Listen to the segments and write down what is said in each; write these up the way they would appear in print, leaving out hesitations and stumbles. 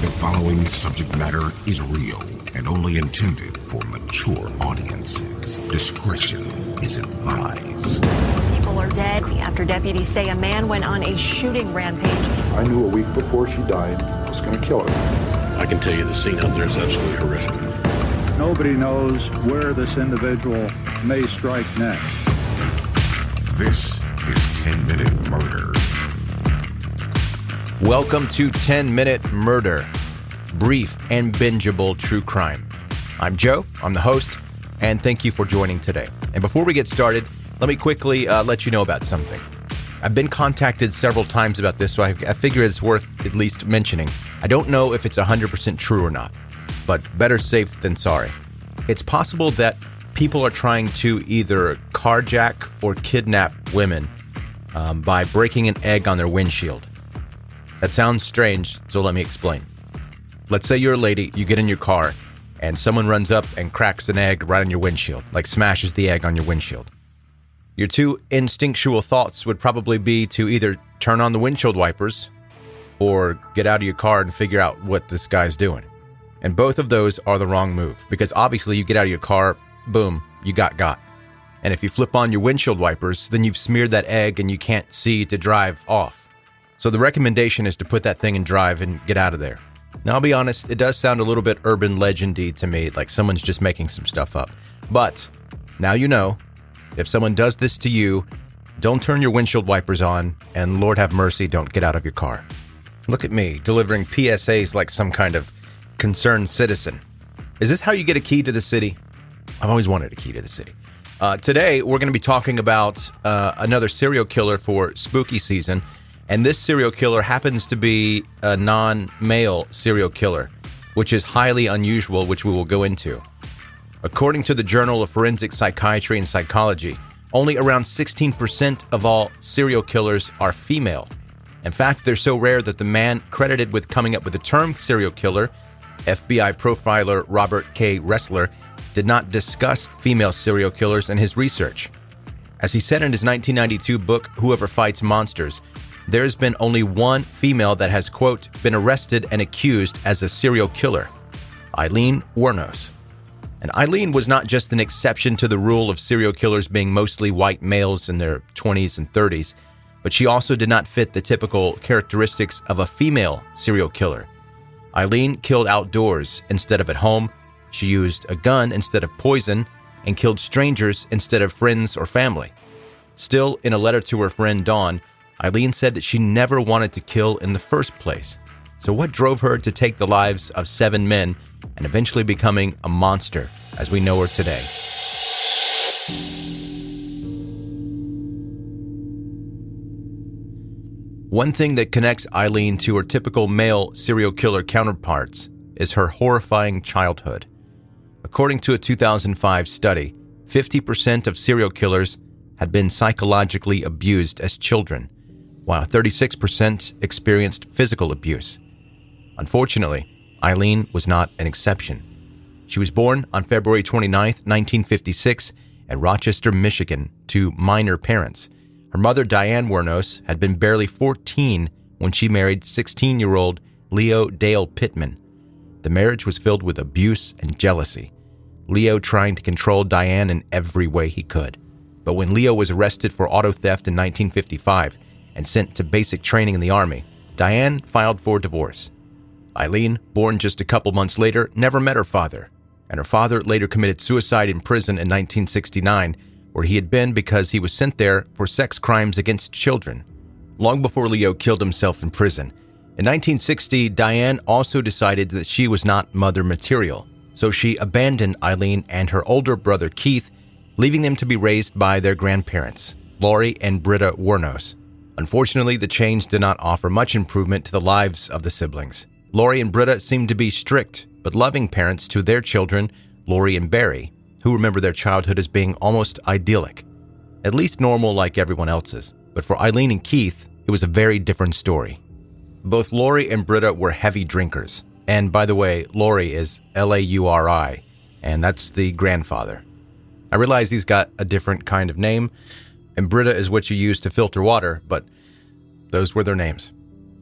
The following subject matter is real and only intended for mature audiences. Discretion is advised. People are dead after deputies say a man went on a shooting rampage. I knew a week before she died I was going to kill her. I can tell you the scene out there is absolutely horrific. Nobody knows where this individual may strike next. This is 10-Minute Murder. Welcome to 10-Minute Murder, brief and bingeable true crime. I'm Joe, I'm the host, and thank you for joining today. And before we get started, let me quickly let you know about something. I've been contacted several times about this, so I figure it's worth at least mentioning. I don't know if it's 100% true or not, but better safe than sorry. It's possible that people are trying to either carjack or kidnap women by breaking an egg on their windshield. That sounds strange, so let me explain. Let's say you're a lady, you get in your car, and someone runs up and cracks an egg right on your windshield, like smashes the egg on your windshield. Your two instinctual thoughts would probably be to either turn on the windshield wipers or get out of your car and figure out what this guy's doing. And both of those are the wrong move, because obviously you get out of your car, boom, you got. And if you flip on your windshield wipers, then you've smeared that egg and you can't see to drive off. So the recommendation is to put that thing in drive and get out of there. Now, I'll be honest, it does sound a little bit urban legendy to me, like someone's just making some stuff up. But now you know, if someone does this to you, don't turn your windshield wipers on, and Lord have mercy, don't get out of your car. Look at me, delivering PSAs like some kind of concerned citizen. Is this how you get a key to the city? I've always wanted a key to the city. Today, we're going to be talking about another serial killer for spooky season. And this serial killer happens to be a non-male serial killer, which is highly unusual, which we will go into. According to the Journal of Forensic Psychiatry and Psychology, only around 16% of all serial killers are female. In fact, they're so rare that the man credited with coming up with the term serial killer, FBI profiler Robert K. Ressler, did not discuss female serial killers in his research. As he said in his 1992 book, Whoever Fights Monsters, there's been only one female that has, quote, been arrested and accused as a serial killer, Aileen Wuornos. And Aileen was not just an exception to the rule of serial killers being mostly white males in their 20s and 30s, but she also did not fit the typical characteristics of a female serial killer. Aileen killed outdoors instead of at home, she used a gun instead of poison, and killed strangers instead of friends or family. Still, in a letter to her friend Dawn, Aileen said that she never wanted to kill in the first place. So what drove her to take the lives of 7 men and eventually becoming a monster as we know her today? One thing that connects Aileen to her typical male serial killer counterparts is her horrifying childhood. According to a 2005 study, 50% of serial killers had been psychologically abused as children, while 36% experienced physical abuse. Unfortunately, Aileen was not an exception. She was born on February 29, 1956, in Rochester, Michigan, to minor parents. Her mother, Diane Wuornos, had been barely 14 when she married 16-year-old Leo Dale Pittman. The marriage was filled with abuse and jealousy, Leo trying to control Diane in every way he could. But when Leo was arrested for auto theft in 1955, and sent to basic training in the Army, Diane filed for divorce. Aileen, born just a couple months later, never met her father, and her father later committed suicide in prison in 1969, where he had been because he was sent there for sex crimes against children. Long before Leo killed himself in prison, in 1960, Diane also decided that she was not mother material, so she abandoned Aileen and her older brother Keith, leaving them to be raised by their grandparents, Laurie and Britta Wuornos. Unfortunately, the change did not offer much improvement to the lives of the siblings. Laurie and Britta seemed to be strict but loving parents to their children, Laurie and Barry, who remember their childhood as being almost idyllic, at least normal like everyone else's. But for Aileen and Keith, it was a very different story. Both Laurie and Britta were heavy drinkers. And by the way, Laurie is Lauri, and that's the grandfather. I realize he's got a different kind of name, and Britta is what you use to filter water, but those were their names.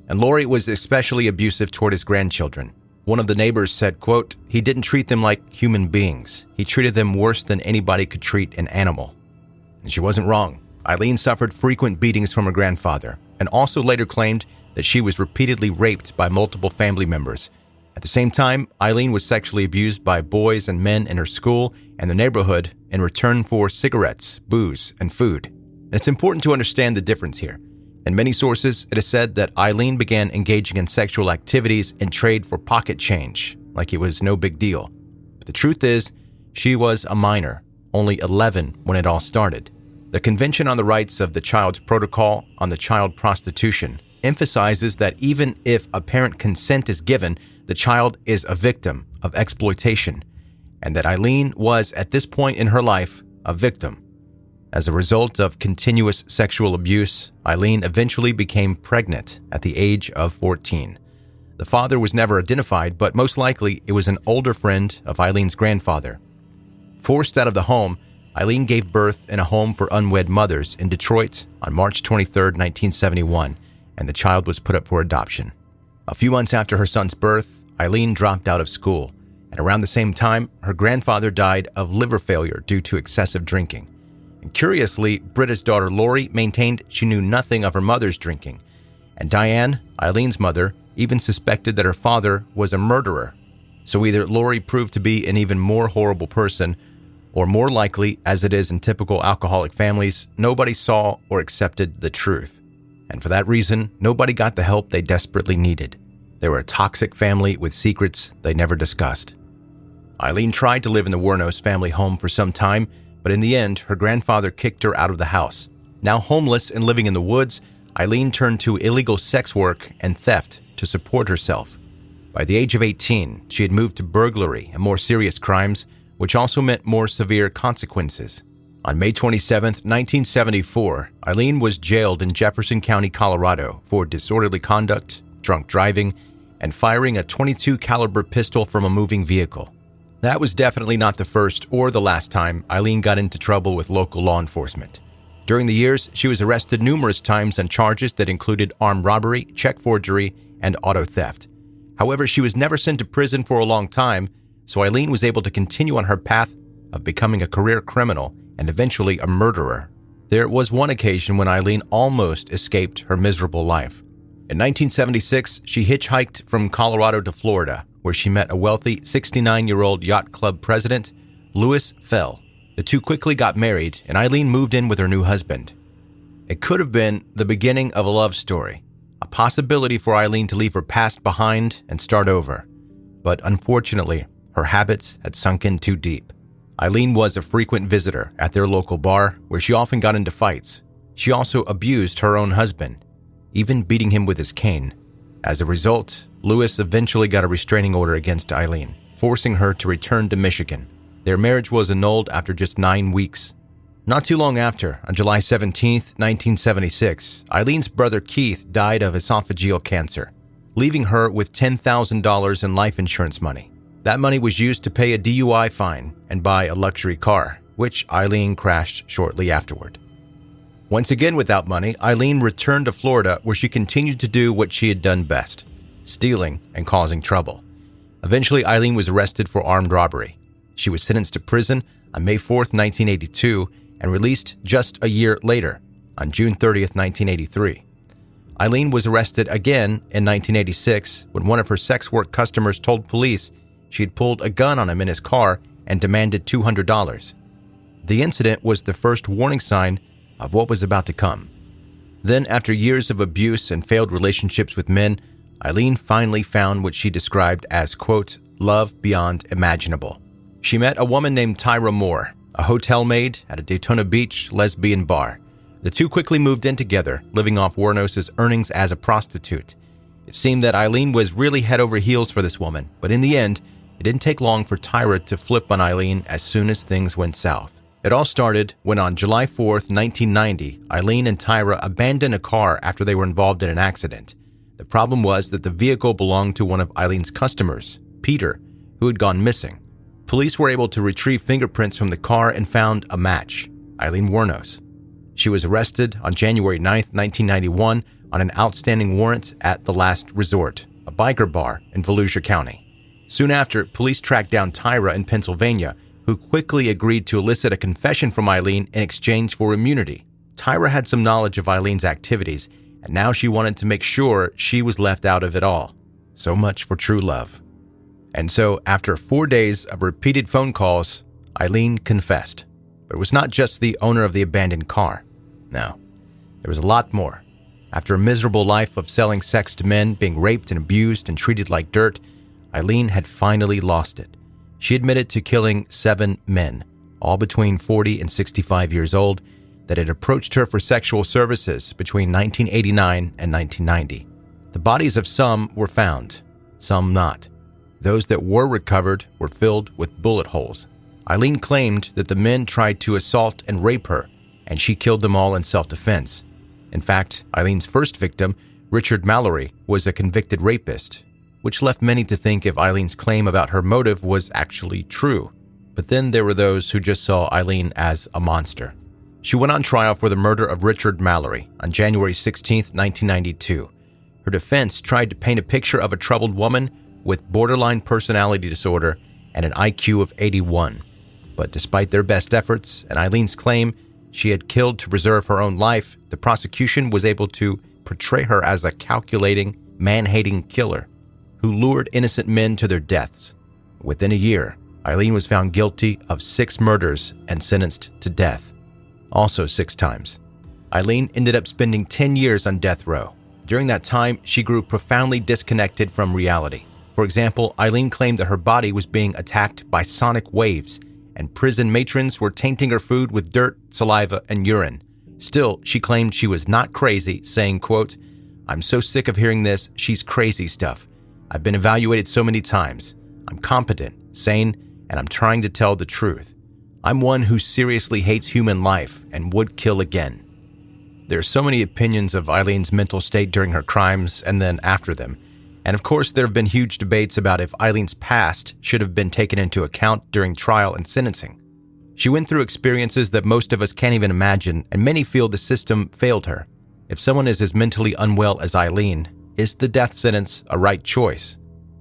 And Laurie was especially abusive toward his grandchildren. One of the neighbors said, quote, "He didn't treat them like human beings. He treated them worse than anybody could treat an animal." And she wasn't wrong. Aileen suffered frequent beatings from her grandfather and also later claimed that she was repeatedly raped by multiple family members. At the same time, Aileen was sexually abused by boys and men in her school and the neighborhood in return for cigarettes, booze, and food. And it's important to understand the difference here. In many sources, it is said that Aileen began engaging in sexual activities in trade for pocket change, like it was no big deal. But the truth is, she was a minor, only 11 when it all started. The Convention on the Rights of the Child's Protocol on the Child Prostitution emphasizes that even if apparent consent is given, the child is a victim of exploitation, and that Aileen was, at this point in her life, a victim. As a result of continuous sexual abuse, Aileen eventually became pregnant at the age of 14. The father was never identified, but most likely it was an older friend of Aileen's grandfather. Forced out of the home, Aileen gave birth in a home for unwed mothers in Detroit on March 23, 1971, and the child was put up for adoption. A few months after her son's birth, Aileen dropped out of school, and around the same time, her grandfather died of liver failure due to excessive drinking. And curiously, Britta's daughter Laurie maintained she knew nothing of her mother's drinking, and Diane, Aileen's mother, even suspected that her father was a murderer. So either Laurie proved to be an even more horrible person, or more likely, as it is in typical alcoholic families, nobody saw or accepted the truth. And for that reason, nobody got the help they desperately needed. They were a toxic family with secrets they never discussed. Aileen tried to live in the Wuornos family home for some time, but in the end, her grandfather kicked her out of the house. Now homeless and living in the woods, Aileen turned to illegal sex work and theft to support herself. By the age of 18, she had moved to burglary and more serious crimes, which also meant more severe consequences. On May 27, 1974, Aileen was jailed in Jefferson County, Colorado for disorderly conduct, drunk driving, and firing a .22 caliber pistol from a moving vehicle. That was definitely not the first or the last time Aileen got into trouble with local law enforcement. During the years, she was arrested numerous times on charges that included armed robbery, check forgery, and auto theft. However, she was never sent to prison for a long time, so Aileen was able to continue on her path of becoming a career criminal and eventually a murderer. There was one occasion when Aileen almost escaped her miserable life. In 1976, she hitchhiked from Colorado to Florida, where she met a wealthy 69-year-old yacht club president, Louis Fell. The two quickly got married, and Aileen moved in with her new husband. It could have been the beginning of a love story, a possibility for Aileen to leave her past behind and start over. But unfortunately, her habits had sunk in too deep. Aileen was a frequent visitor at their local bar, where she often got into fights. She also abused her own husband, even beating him with his cane. As a result, Louis eventually got a restraining order against Aileen, forcing her to return to Michigan. Their marriage was annulled after just 9 weeks. Not too long after, on July 17, 1976, Aileen's brother Keith died of esophageal cancer, leaving her with $10,000 in life insurance money. That money was used to pay a DUI fine and buy a luxury car, which Aileen crashed shortly afterward. Once again without money, Aileen returned to Florida, where she continued to do what she had done best, stealing and causing trouble. Eventually, Aileen was arrested for armed robbery. She was sentenced to prison on May 4, 1982, and released just a year later, on June 30, 1983. Aileen was arrested again in 1986 when one of her sex work customers told police she had pulled a gun on him in his car and demanded $200. The incident was the first warning sign of what was about to come. Then, after years of abuse and failed relationships with men, Aileen finally found what she described as, quote, love beyond imaginable. She met a woman named Tyra Moore, a hotel maid at a Daytona Beach lesbian bar. The two quickly moved in together, living off Wuornos' earnings as a prostitute. It seemed that Aileen was really head over heels for this woman, but in the end, it didn't take long for Tyra to flip on Aileen as soon as things went south. It all started when on July 4th, 1990, Aileen and Tyra abandoned a car after they were involved in an accident. The problem was that the vehicle belonged to one of Aileen's customers, Peter, who had gone missing. Police were able to retrieve fingerprints from the car and found a match, Aileen Wuornos. She was arrested on January 9th, 1991 on an outstanding warrant at The Last Resort, a biker bar in Volusia County. Soon after, police tracked down Tyra in Pennsylvania, who quickly agreed to elicit a confession from Aileen in exchange for immunity. Tyra had some knowledge of Aileen's activities, and now she wanted to make sure she was left out of it all. So much for true love. And so, after 4 days of repeated phone calls, Aileen confessed. But it was not just the owner of the abandoned car. No, there was a lot more. After a miserable life of selling sex to men, being raped and abused and treated like dirt, Aileen had finally lost it. She admitted to killing 7 men, all between 40 and 65 years old, that had approached her for sexual services between 1989 and 1990. The bodies of some were found, some not. Those that were recovered were filled with bullet holes. Aileen claimed that the men tried to assault and rape her, and she killed them all in self-defense. In fact, Aileen's first victim, Richard Mallory, was a convicted rapist, which left many to think if Aileen's claim about her motive was actually true. But then there were those who just saw Aileen as a monster. She went on trial for the murder of Richard Mallory on January 16, 1992. Her defense tried to paint a picture of a troubled woman with borderline personality disorder and an IQ of 81. But despite their best efforts and Aileen's claim she had killed to preserve her own life, the prosecution was able to portray her as a calculating, man-hating killer who lured innocent men to their deaths. Within a year, Aileen was found guilty of 6 murders and sentenced to death, also 6 times. Aileen ended up spending 10 years on death row. During that time, she grew profoundly disconnected from reality. For example, Aileen claimed that her body was being attacked by sonic waves, and prison matrons were tainting her food with dirt, saliva, and urine. Still, she claimed she was not crazy, saying, quote, "I'm so sick of hearing this, she's crazy stuff. I've been evaluated so many times. I'm competent, sane, and I'm trying to tell the truth. I'm one who seriously hates human life and would kill again." There are so many opinions of Aileen's mental state during her crimes and then after them. And of course, there have been huge debates about if Aileen's past should have been taken into account during trial and sentencing. She went through experiences that most of us can't even imagine, and many feel the system failed her. If someone is as mentally unwell as Aileen, is the death sentence a right choice?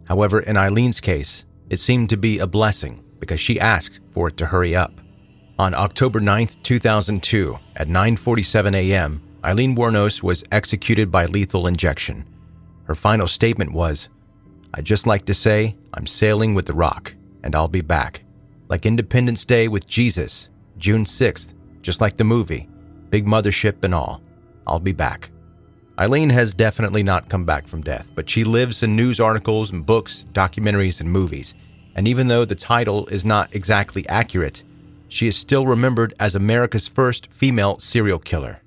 However, in Aileen's case, it seemed to be a blessing because she asked for it to hurry up. On October 9th, 2002, at 9:47 a.m., Aileen Wuornos was executed by lethal injection. Her final statement was, "I'd just like to say, I'm sailing with the Rock, and I'll be back. Like Independence Day with Jesus, June 6th, just like the movie, big mothership and all. I'll be back." Aileen has definitely not come back from death, but she lives in news articles and books, documentaries, and movies. And even though the title is not exactly accurate, she is still remembered as America's first female serial killer.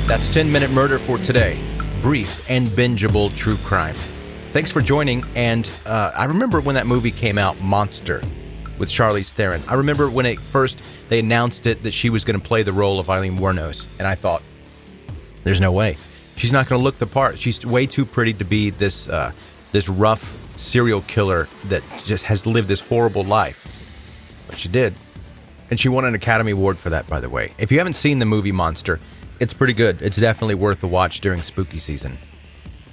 That's 10-Minute Murder for today. Brief and bingeable true crime. Thanks for joining, and I remember when that movie came out, Monster, with Charlize Theron. I remember when they announced it that she was going to play the role of Aileen Wuornos, and I thought, there's no way. She's not going to look the part. She's way too pretty to be this rough serial killer that just has lived this horrible life. But she did. And she won an Academy Award for that, by the way. If you haven't seen the movie Monster, it's pretty good. It's definitely worth a watch during spooky season.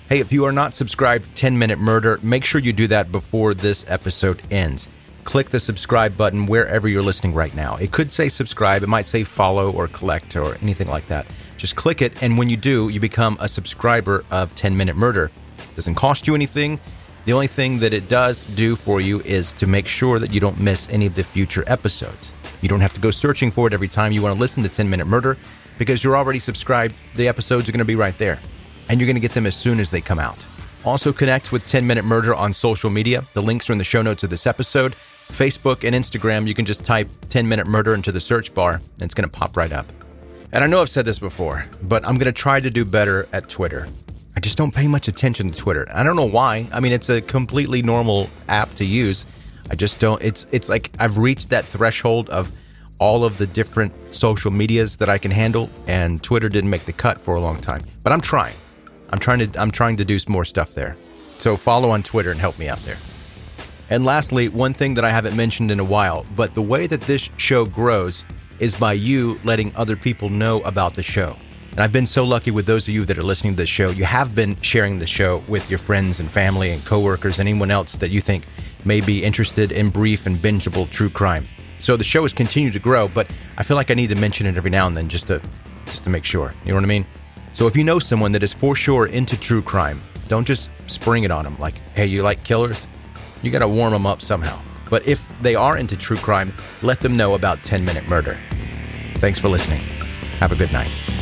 Hey, if you are not subscribed to 10-Minute Murder, make sure you do that before this episode ends. Click the subscribe button wherever you're listening right now. It could say subscribe, it might say follow or collect or anything like that. Just click it, and when you do, you become a subscriber of 10-Minute Murder. It doesn't cost you anything. The only thing that it does do for you is to make sure that you don't miss any of the future episodes. You don't have to go searching for it every time you want to listen to 10-Minute Murder because you're already subscribed. The episodes are going to be right there, and you're going to get them as soon as they come out. Also connect with 10-Minute Murder on social media. The links are in the show notes of this episode. Facebook and Instagram, you can just type 10-Minute Murder into the search bar, and it's going to pop right up. And I know I've said this before, but I'm going to try to do better at Twitter. I just don't pay much attention to Twitter. I don't know why. I mean, it's a completely normal app to use. I just don't. It's like I've reached that threshold of all of the different social medias that I can handle, and Twitter didn't make the cut for a long time. But I'm trying. I'm trying to do some more stuff there. So follow on Twitter and help me out there. And lastly, one thing that I haven't mentioned in a while, but the way that this show grows is by you letting other people know about the show. And I've been so lucky with those of you that are listening to this show. You have been sharing the show with your friends and family and coworkers, anyone else that you think may be interested in brief and bingeable true crime. So the show has continued to grow, but I feel like I need to mention it every now and then just to make sure. You know what I mean? So if you know someone that is for sure into true crime, don't just spring it on them like, hey, you like killers? You got to warm them up somehow. But if they are into true crime, let them know about 10 Minute Murder. Thanks for listening. Have a good night.